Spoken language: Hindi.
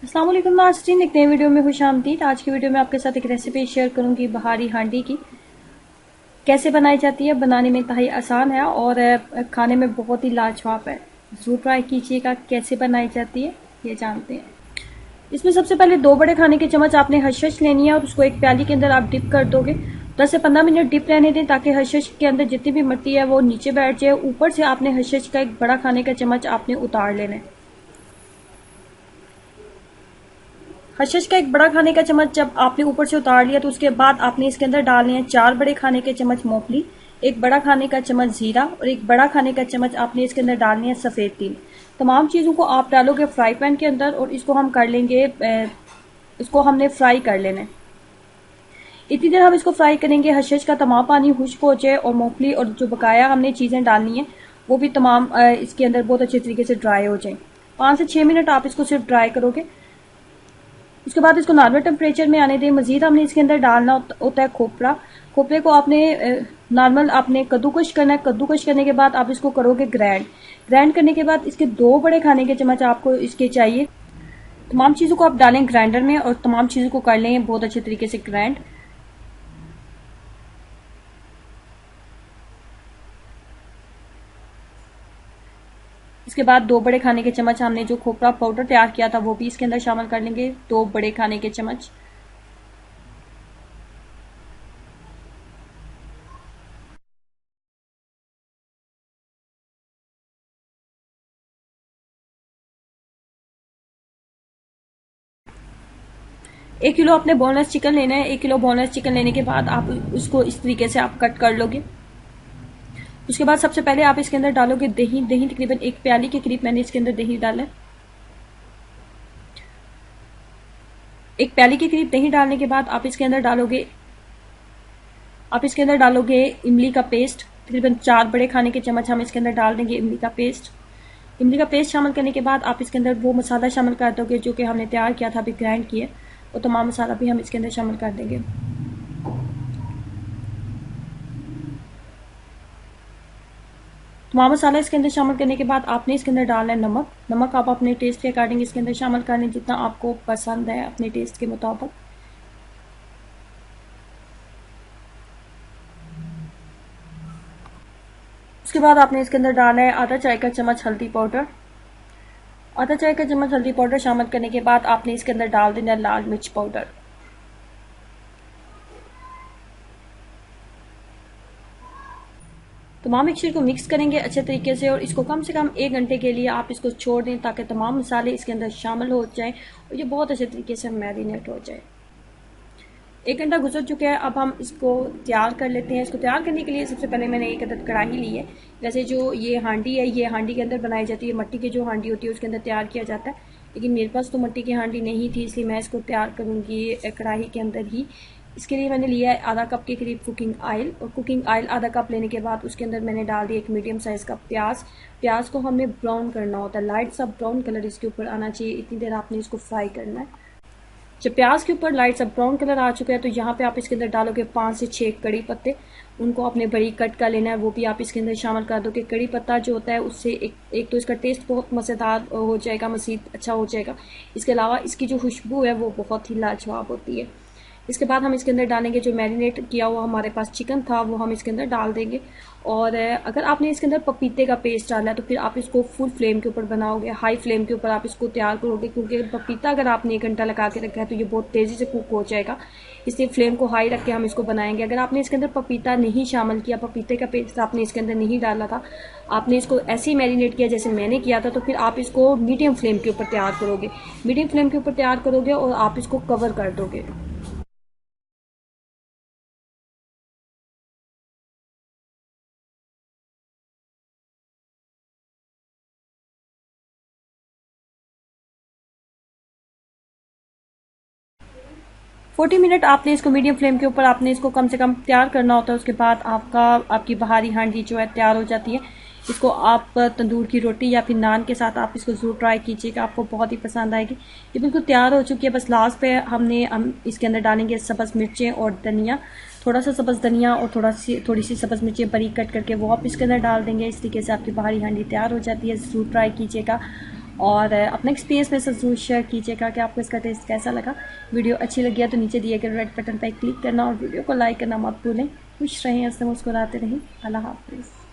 अस्सलाम वालेकुम नाज़रीन, एक नई वीडियो में खुशामदीद। आज की वीडियो में आपके साथ एक रेसिपी शेयर करूंगी बहारी हांडी की। कैसे बनाई जाती है, बनाने में इंतहाई आसान है और खाने में बहुत ही लाजवाब है। ज़रूर ट्राई कीजिएगा। कैसे बनाई जाती है ये जानते हैं। इसमें सबसे पहले 2 बड़े खाने के चम्मच आपने हशश लेनी है और उसको एक प्याली के अंदर आप डिप कर दोगे। 10 से 15 मिनट डिप रहने दें ताकि हशश के अंदर जितनी भी मिट्टी है वो नीचे बैठ जाए। ऊपर से आपने हशश का एक बड़ा खाने का चम्मच आपने उतार लेना है। हशश का एक बड़ा खाने का चम्मच जब आपने ऊपर से उतार लिया तो उसके बाद आपने इसके अंदर डालने हैं 4 बड़े खाने के चम्मच मूंगफली, एक बड़ा खाने का चम्मच जीरा और एक बड़ा खाने का चम्मच आपने इसके अंदर डालने हैं सफेद तिल। तमाम चीजों को आप डालोगे फ्राई पैन के अंदर और इसको हम कर लेंगे, इसको हमने फ्राई कर लेना है। इतनी देर हम इसको फ्राई करेंगे हशश का तमाम पानी खुश्क हो जाए और मूंगफली और जो बकाया हमने चीजें डालनी है वो भी तमाम इसके अंदर बहुत अच्छे तरीके से ड्राई हो जाए। 5 से 6 मिनट आप इसको सिर्फ ड्राई करोगे। उसके बाद इसको नॉर्मल टेम्परेचर में आने दें। मजीद हमने इसके अंदर डालना होता है खोपरा। खोपरे को आपने नॉर्मल आपने कद्दूकश करना है। कद्दूकश करने के बाद आप इसको करोगे ग्राइंड। ग्राइंड करने के बाद इसके 2 बड़े खाने के चम्मच आपको इसके चाहिए। तमाम चीज़ों को आप डालें ग्राइंडर में और तमाम चीज़ों को कर लें बहुत अच्छे तरीके से ग्राइंड। इसके बाद 2 बड़े खाने के चम्मच हमने जो खोपरा पाउडर तैयार किया था वो भी इसके अंदर शामिल कर लेंगे, 2 बड़े खाने के चम्मच। एक किलो आपने बोनलेस चिकन लेना है। 1 किलो बोनलेस चिकन लेने के बाद आप उसको इस तरीके से आप कट कर लोगे। उसके बाद सबसे पहले आप इसके अंदर डालोगे दही। दही तकरीबन 1 प्याली के करीब मैंने इसके अंदर दही डाला है। 1 प्याली के करीब दही डालने के बाद आप इसके अंदर डालोगे इमली का पेस्ट। तकरीबन 4 बड़े खाने के चम्मच हम इसके अंदर डाल देंगे इमली का पेस्ट। इमली का पेस्ट शामिल करने के बाद आप इसके अंदर वो मसाला शामिल कर दोगे जो कि हमने तैयार किया था, अभी ग्राइंड किए। वो तमाम मसाला भी हम इसके अंदर शामिल कर देंगे। तमाम मसाला इसके अंदर शामिल करने के बाद आपने इसके अंदर डालना है नमक। नमक आप अपने टेस्ट के अकॉर्डिंग इसके अंदर शामिल कर लें, जितना आपको पसंद है अपने टेस्ट के मुताबिक। उसके बाद आपने इसके अंदर डालना है आधा चाय का चम्मच हल्दी पाउडर। आधा चाय का चम्मच हल्दी पाउडर शामिल करने के बाद आपने इसके अंदर डाल देना है लाल मिर्च पाउडर। तमाम मिक्सचर को मिक्स करेंगे अच्छे तरीके से और इसको कम से कम 1 घंटे के लिए आप इसको छोड़ दें ताकि तमाम मसाले इसके अंदर शामिल हो जाएं और ये बहुत अच्छे तरीके से मैरिनेट हो जाए। 1 घंटा गुजर चुका है। अब हम इसको तैयार कर लेते हैं। इसको तैयार करने के लिए सबसे पहले मैंने एक अदद कढ़ाई ली है। वैसे जो ये हांडी है ये हांडी के अंदर बनाई जाती है, मट्टी की जो हांडी होती है उसके अंदर तैयार किया जाता है, लेकिन मेरे पास तो मट्टी की हांडी नहीं थी इसलिए मैं इसको तैयार करूँगी कढ़ाई के अंदर ही। इसके लिए मैंने लिया है आधा कप के करीब कुकिंग ऑयल और कुकिंग ऑयल आधा कप लेने के बाद उसके अंदर मैंने डाल दिया एक मीडियम साइज़ का प्याज। प्याज को हमें ब्राउन करना होता है, लाइट सा ब्राउन कलर इसके ऊपर आना चाहिए। इतनी देर आपने इसको फ्राई करना है। जब प्याज के ऊपर लाइट सा ब्राउन कलर आ चुका है तो यहाँ पे आप इसके अंदर डालोगे 5 से 6 कड़ी पत्ते। उनको आपने बड़ी कट का लेना है, वो भी आप इसके अंदर शामिल कर दोगे। कड़ी पत्ता जो होता है उससे एक तो इसका टेस्ट बहुत मज़ेदार हो जाएगा, मज़ीद अच्छा हो जाएगा। इसके अलावा इसकी जो खुशबू है वो बहुत ही लाजवाब होती है। इसके बाद हम इसके अंदर डालेंगे जो मैरिनेट किया हुआ हमारे पास चिकन था वो हम इसके अंदर डाल देंगे। और अगर आपने इसके अंदर पपीते का पेस्ट डाला है तो फिर आप इसको फुल फ्लेम के ऊपर बनाओगे, हाई फ्लेम के ऊपर आप इसको तैयार करोगे, क्योंकि पपीता अगर आपने 1 घंटा लगा के रखा है तो ये बहुत तेज़ी से कुक हो जाएगा। इसलिए फ्लेम को हाई रख के हम इसको बनाएंगे। अगर आपने इसके अंदर पपीता नहीं शामिल किया, पपीते का पेस्ट आपने इसके अंदर नहीं डाला था, आपने इसको ऐसे ही मैरिनेट किया जैसे मैंने किया था, तो फिर आप इसको मीडियम फ्लेम के ऊपर तैयार करोगे। मीडियम फ्लेम के ऊपर तैयार करोगे और आप इसको कवर कर दोगे। 40 मिनट आपने इसको मीडियम फ्लेम के ऊपर आपने इसको कम से कम तैयार करना होता है। उसके बाद आपकी बहारी हांडी जो है तैयार हो जाती है। इसको आप तंदूर की रोटी या फिर नान के साथ आप इसको ज़रूर ट्राई कीजिएगा, आपको बहुत ही पसंद आएगी। ये बिल्कुल तैयार हो चुकी है। बस लास्ट पे हम इसके अंदर डालेंगे सब्ज़ मिर्चें और धनिया, थोड़ा सा सब्ज़ धनिया और थोड़ी सी सब्ज़ मिर्चें बारीक कट करके वो आप इसके अंदर डाल देंगे। इस तरीके से आपकी बहारी हांडी तैयार हो जाती है। ज़रूर ट्राई कीजिएगा और अपना एक्सपीरियंस मेरे साथ ज़रूर शेयर कीजिएगा कि आपको इसका टेस्ट कैसा लगा। वीडियो अच्छी लगी है तो नीचे दिए गए रेड बटन पर क्लिक करना और वीडियो को लाइक करना मत भूलें। खुश रहें, हंसते मुस्कुराते रहें। अल्लाह हाफिज़।